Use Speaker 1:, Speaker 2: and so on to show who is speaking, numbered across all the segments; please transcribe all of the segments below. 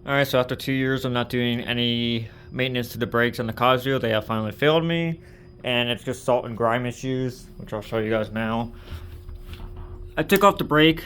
Speaker 1: Alright, so after 2 years of not doing any maintenance to the brakes on the Coswheel, they have finally failed me. And it's just salt and grime issues, which I'll show you guys now. I took off the brake,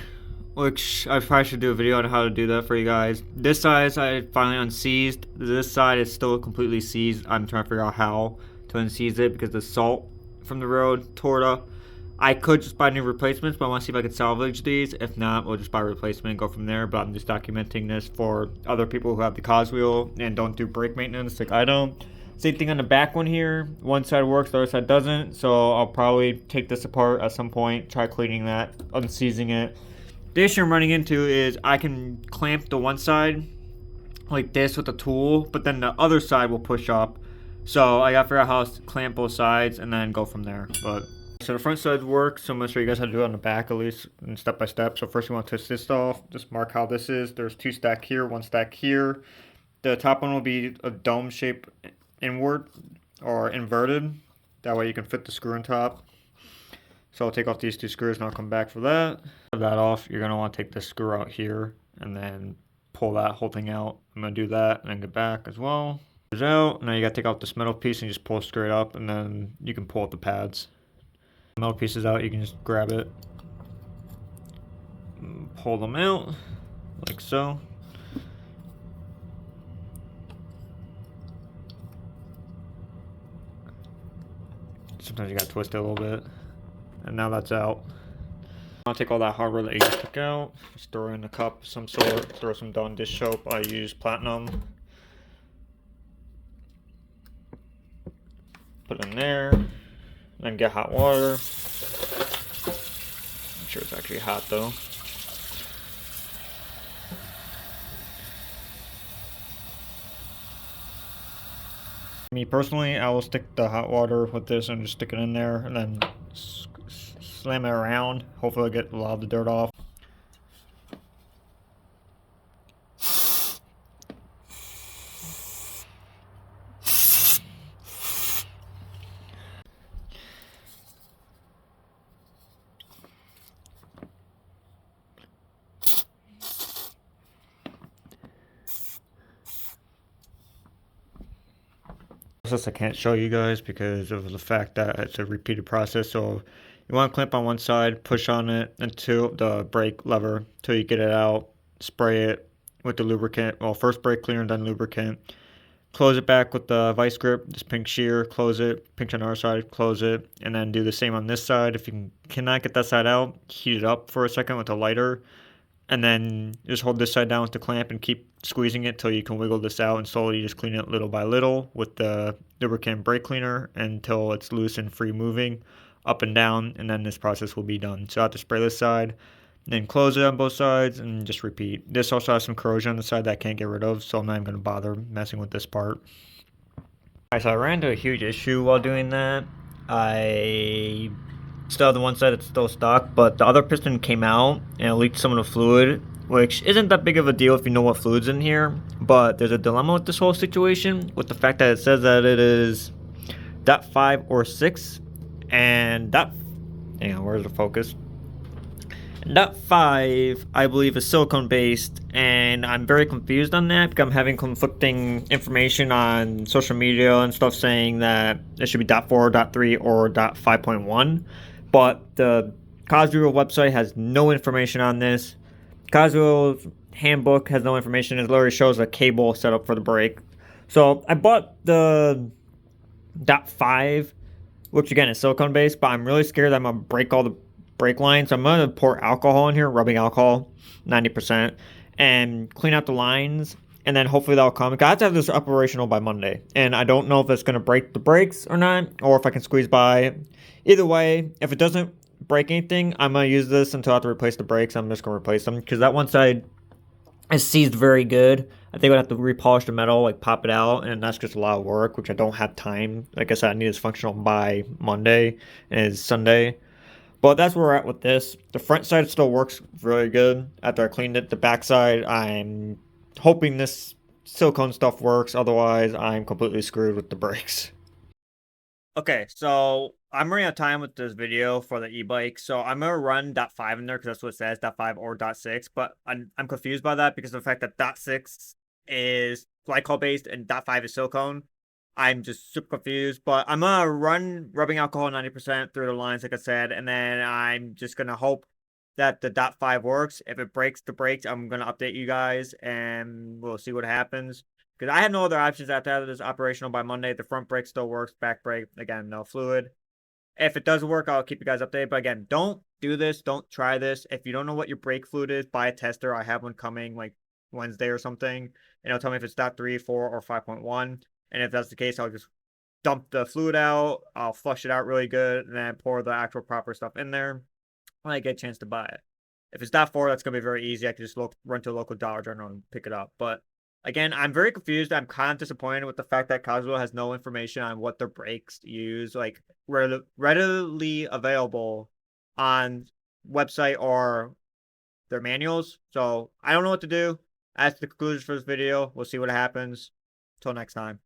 Speaker 1: which I probably should do a video on how to do that for you guys. This side I finally unseized. This side is still completely seized. I'm trying to figure out how to unseize it because the salt from the road tore it up. I could just buy new replacements, but I want to see if I can salvage these. If not, we'll just buy a replacement and go from there. But I'm just documenting this for other people who have the Coswheel and don't do brake maintenance like I don't. Same thing on the back one here. One side works, the other side doesn't. So I'll probably take this apart at some point, try cleaning that, unseizing it. The issue I'm running into is I can clamp the one side like this with a tool, but then the other side will push up. So I gotta figure out how to clamp both sides and then go from there. But so the front sides work, so I'm gonna show you guys how to do it on the back at least, and step by step. So first you want to twist this off. Just mark how this is. There's 2 stack here, 1 stack here. The top one will be a dome shape inward or inverted. That way you can fit the screw on top. So I'll take off these 2 screws and I'll come back for that. Have that off, you're gonna want to take this screw out here and then pull that whole thing out. I'm gonna do that and then get back as well. Out. Now you gotta take off this metal piece and just pull straight up, and then you can pull out the pads. Metal pieces out, you can just grab it, pull them out like so. Sometimes you gotta twist it a little bit, and now that's out. I'll take all that hardware that you just took out, just throw it in a cup of some sort, throw some Dawn dish soap. I use platinum. Put it in there, then get hot water. I'm sure it's actually hot though. Me personally, I will stick the hot water with this and just stick it in there and then slam it around. Hopefully I'll get a lot of the dirt off. Process I can't show you guys because of the fact that it's a repeated process. So you want to clamp on one side, push on it until the brake lever until you get it out, spray it with the lubricant. Well, first brake cleaner, then lubricant. Close it back with the vice grip, just pinch shear, close it, pinch on our side, close it, and then do the same on this side. If you cannot get that side out, heat it up for a second with a lighter, and then just hold this side down with the clamp and keep squeezing it till you can wiggle this out, and slowly just clean it little by little with the lubricant brake cleaner until it's loose and free moving up and down, and then this process will be done. So I have to spray this side, then close it on both sides and just repeat. This also has some corrosion on the side that I can't get rid of, so I'm not even going to bother messing with this part. Alright, so I ran into a huge issue while doing that. I still have the one side that's still stuck, but the other piston came out and it leaked some of the fluid, which isn't that big of a deal if you know what fluid's in here. But there's a dilemma with this whole situation with the fact that it says that it is .5 or 6, and hang on, where's the focus? .5, I believe, is silicone based, and I'm very confused on that because I'm having conflicting information on social media and stuff saying that it should be .4, .3, or .5.1. But the Coswheel website has no information on this. Coswheel's handbook has no information. It literally shows a cable set up for the brake. So I bought the .5, which again is silicone based, but I'm really scared that I'm gonna break all the brake lines. So I'm gonna pour alcohol in here, rubbing alcohol, 90%, and clean out the lines, and then hopefully that'll come. I have to have this operational by Monday, and I don't know if it's gonna break the brakes or not, or if I can squeeze by. Either way, if it doesn't break anything, I'm gonna use this until I have to replace the brakes. I'm just gonna replace them because that one side is seized very good. I think I'd have to repolish the metal, like pop it out, and that's just a lot of work, which I don't have time. Like I said, I need this functional by Monday, and it's Sunday. But that's where we're at with this. The front side still works really good after I cleaned it. The back side, I'm hoping this silicone stuff works. Otherwise, I'm completely screwed with the brakes. Okay, so I'm running out of time with this video for the e-bike. So I'm going to run .5 in there because that's what it says, .5 or .6. But I'm confused by that because of the fact that .6 is glycol based and .5 is silicone. I'm just super confused, but I'm gonna run rubbing alcohol 90% through the lines, like I said, and then I'm just gonna hope that the .5 works. If it breaks the brakes, I'm gonna update you guys, and we'll see what happens. Because I have no other options after that is operational by Monday. The front brake still works, back brake again, no fluid. If it does work, I'll keep you guys updated. But again, don't do this. Don't try this. If you don't know what your brake fluid is, buy a tester. I have one coming like Wednesday or something, and it'll tell me if it's .3, 4, or 5.1. And if that's the case, I'll just dump the fluid out. I'll flush it out really good, and then pour the actual proper stuff in there when I get a chance to buy it. If it's .4, that's gonna be very easy. I can just run to a local Dollar General and pick it up. But again, I'm very confused. I'm kind of disappointed with the fact that Coswheel has no information on what their brakes use, like readily available on website or their manuals. So I don't know what to do. That's the conclusion for this video. We'll see what happens. Till next time.